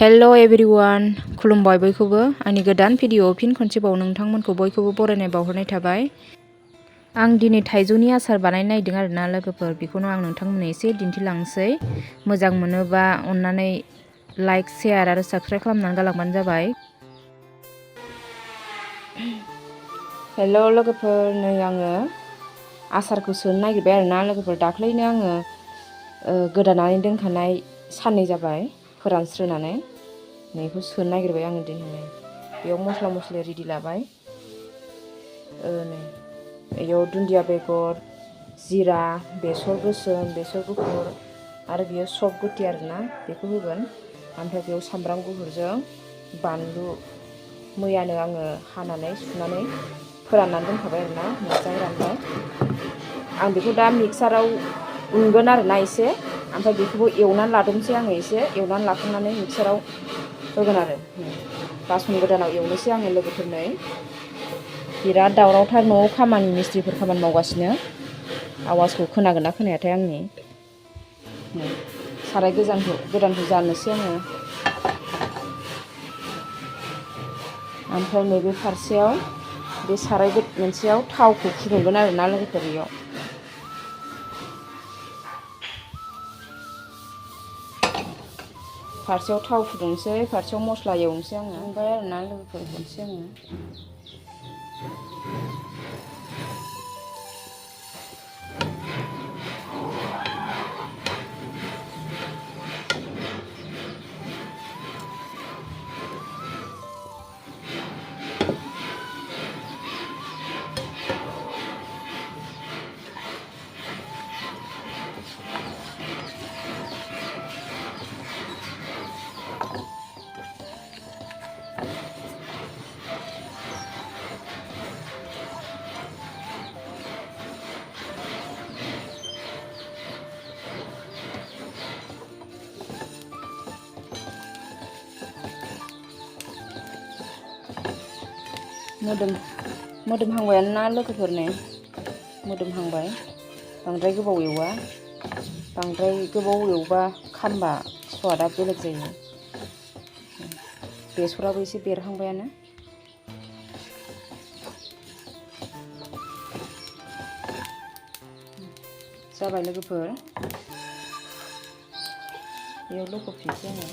Hello everyone खुलुमबाय बयखौबो आंनि गोदान भिडिअ फिन खनसेबाव नोंथांमोनखौ बयखौबो बरायनाय बावहरनाय थाबाय। आं दिनै थाइजौनि आसार बानायनो नागिरदों आरोना लोगोफोर, बेखौनो आं नोंथांमोननो एसे दिन्थिलांसै। मोजां मोनोबा अननानै लाइक शेयार आरो साबस्क्राइब खालामनानै गालांबानो जाबाय। हेलो लोगोफोर, नै आङो आसारखौ सोनो नागिरबाय आरोना लोगोफोर। दाख्लैनो आङो गोदानानै दोनखानाय साननै जाबाय फोरानस्रोनानै। नैखौ सोनो नागिरबाय आङो दिनै। बेयाव मस्ला मस्लि रेडि लाबाय। नै बेयाव दुन्दिया बेगर, जिरा, बेसर गोसोम, बेसर गुफुर आरो बेयो सब गुथि आरोना, बेखौ होगोन। ओमफ्राय बेयाव सामब्राम गुफुरजों बानलु मैयानो आङो हानानै सुनानै फोराननानै दोनखाबाय आरोना, मोजां रानबाय। आं बेखौ दा मिक्साराव उनगोन आरोना एसे, ओमफ्राय बेखौबो एवनानै लादोंसै आङो। एसे एवनानै लाखांनानै मिक्साराव होगोन आरो। बासन गोदानाव एवनोसै आङो लोगोफोरनै। बिराद दावरावथार न'आव खामानि मिस्ट्रिफोर खामानि मावगासिनो। आवाजखौ खोनागोन ना खोनायाथाय आंनि। साराय गोदानखौ जानोसै आङो। ओमफ्राय नैबे फारसेयाव बे साराय मोनसेयाव थावखौ फुदुंगोन आरोना लोगोफोर। बेयाव फारसेयाव थाव फुदुंसै, फारसेयाव मस्ला एवनोसै आङो। ओमफ्राय आरोना लोगोफोर हरसै आङो। मोदोमहांबायानो ना लोगोफोर, नै मोदोमहांबाय। बांद्राय गोबाव एवा, बांद्राय गोबाव एवबा खामबा स्वादा बेलेग जायो। बेसराबो एसे बेरहांबायानो। जाबाय लोगोफोर, बेयाव लखबफिनसै आङो।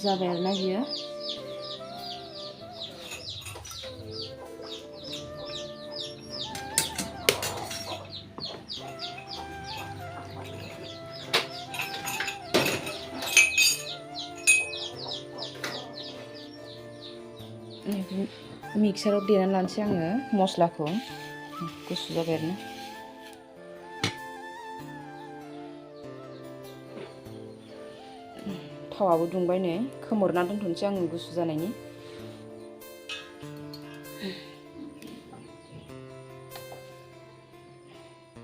जाबाय आरोना बियो। मिक्साराव देनानै लानोसै आङो मस्लाखौ। गुसु जाबाय आरोना। थावाबो दुंबाय, नै खोमोरना दोनथ'नोसै आङो गुसु जानायनि।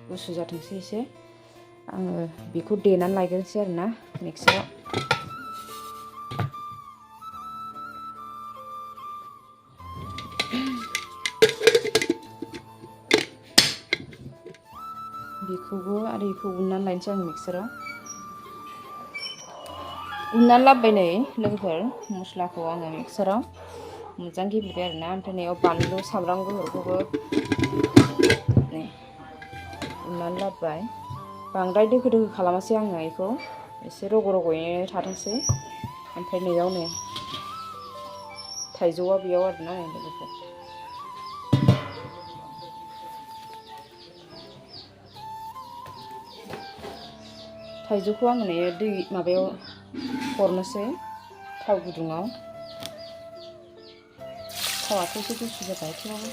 गुसु जाथोंसै एसे, आङो बेखौ देनानै लायग्रोनोसै आरोना मिक्साराव। बेखौबो आरो बेखौ उननानै लायनोसै आं मिक्साराव। उननानै लाबोबाय नै लोगोफोर, मस्लाखौ आङो मिक्साराव मोजां गेब्लेबाय आरोना। ओमफ्राय नैयाव बानलु सामब्राम गुफुरखौबो नै उननानै लाबोबाय। बांद्राय दोखो दोखो खालामासै आङो बेखौ, एसे रग' रग'यैनो थाथोंसै। ओमफ्राय नैयाव नै थाइजौआ बेयाव आरोना नै लोगोफोर। थाइजौखौ आङो नै दै माबायाव हरनोसै, थाव गुदुङाव। थावाथ' एसे गुसु जाबाय थेवबाबो।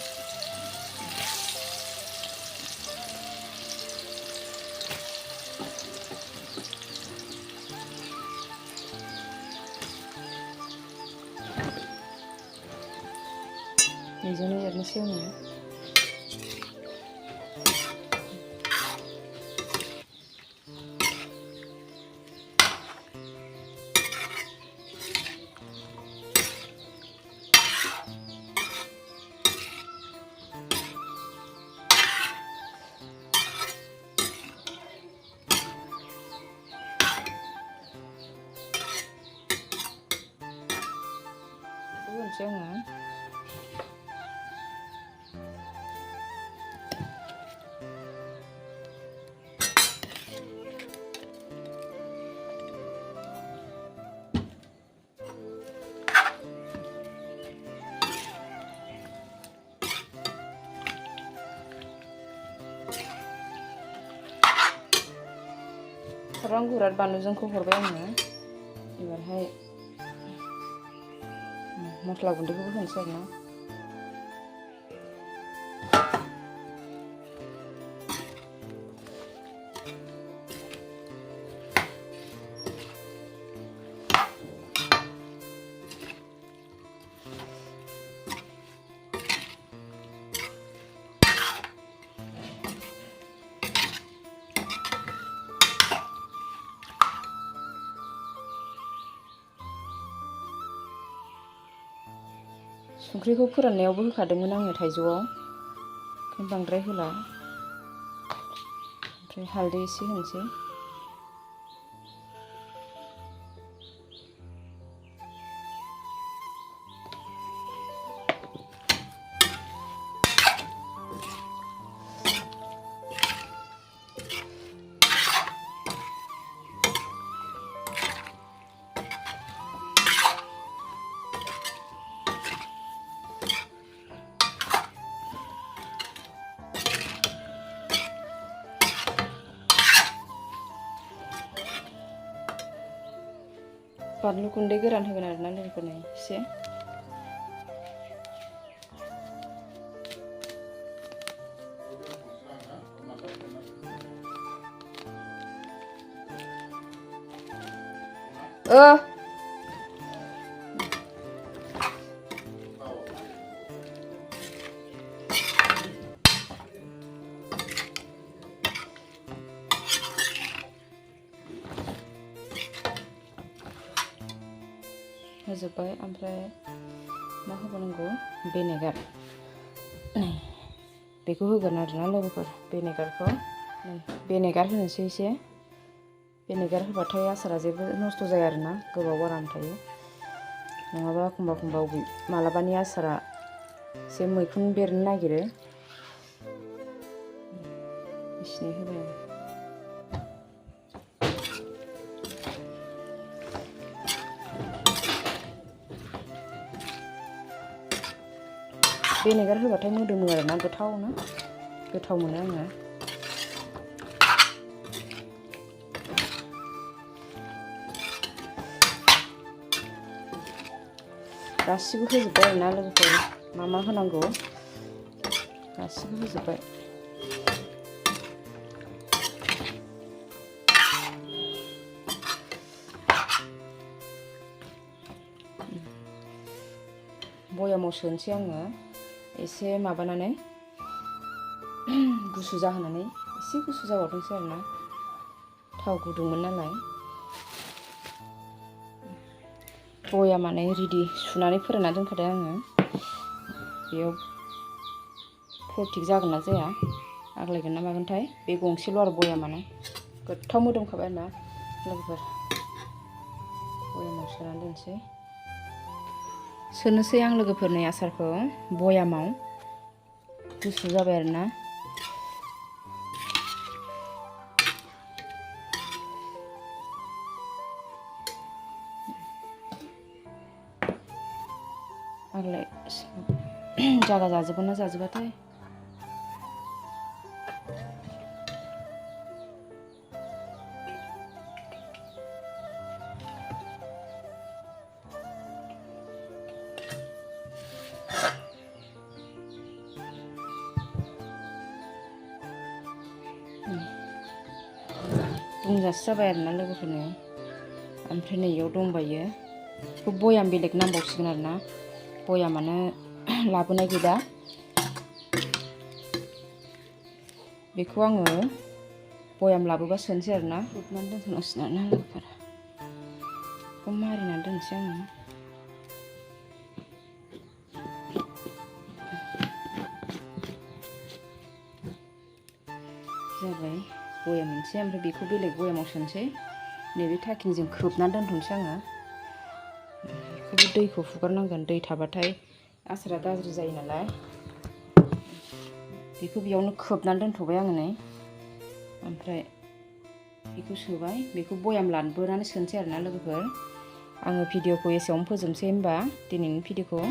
बेजोंनो एरनोसै आङो। होनोसै आङो। सामब्राम गुफुर बानलुजोंखौ हरबाय आङो। एबारहाय मस्ला गुन्दैखौबो होनोसै आरोना। संख्रिखौ फोराननायावबो होखादोंमोन आङो थाइजौआव, ओंखायनो बांद्राय होला। ओमफ्राय हालदै एसे होनोसै। बानलु गुन्दै गोरान होगोन आरोना लोगोफोरनो एसे। होजोब्बाय। ओमफ्राय मा होबावनांगौ, भिनेगार। बेखौ होगोन आरोना लोगोफोर, भिनेगारखौ। भिनेगार होनोसै एसे। भिनेगार होबाथाय आसारा जेबो नस्थ' जाया आरोना, गोबाव आराम थायो। नङाबा एखमबा मालाबानि आसारा एसे मैखुन बेरनो नागिरो। एसे होबाय आं। भिनेगार होबाथाय मोदोमो आरोना, गोथाव मोनो आङो। गासिबो होजोब्बाय आरोना लोगोफोर, मा होनांगौ गासिबो होजोब्बाय। बयामाव सोनोसै आङो, एसे माबानानै गुसु जाहोनानै, एसे गुसु जाबावथोंसै आरोना, थाव गुदुंमोन नालाय। बयामानो रेडि, सुनानै फोरानना दोनखादों आङो। बेयाव फलथिक जागोन ना जाया, आग्लायगोन ना मागोनथाय। बे गंसेल' आरो बयामानो, गोथाव मोदोमखाबाय आरोना लोगोफोर। बयामाव सोनानै दोनसै। सोनोसै आं लोगोफोरनि आसारखौ बयामाव, गुसु जाबाय आरोना। आग्लाय जागा जाजोबगोन ना जाजोबाथाय। बुंजासो जाबाय आरोना लोगोफोरनो। ओमफ्राय नै इयाव दंबायो, बेखौ बयाम बेलेग नांबावसिगोन आरोना, बयामानो लाबोनाय गैला। बेखौ आङो बयाम लाबोबा सोनोसै आरोना, खोबनानै दोनथ'नांसिगोन आरोना लोगोफोर। बेखौ मारिनानै दोनसै आङो। जाबाय बयाम मोनसे, ओमफ्राय बेखौ बेलेग बयामाव सोनोसै। नैबे थाखिनिजों खोबनानै दोनथ'नोसै आङो। बेखौबो दैखौ हुगारनांगोन, दै थाबाथाय आसारा गाज्रि जायो नालाय। बेखौ बेयावनो खोबनानै दोनथ'बाय आङो नै। ओमफ्राय बेखौ सोबाय, बेखौ बयाम लाबोनानै सोनोसै आरोना लोगोफोर। आङो भिडिअखौ एसेयावनो फोजोबनोसै होमबा दिनैनि भिडिअखौ।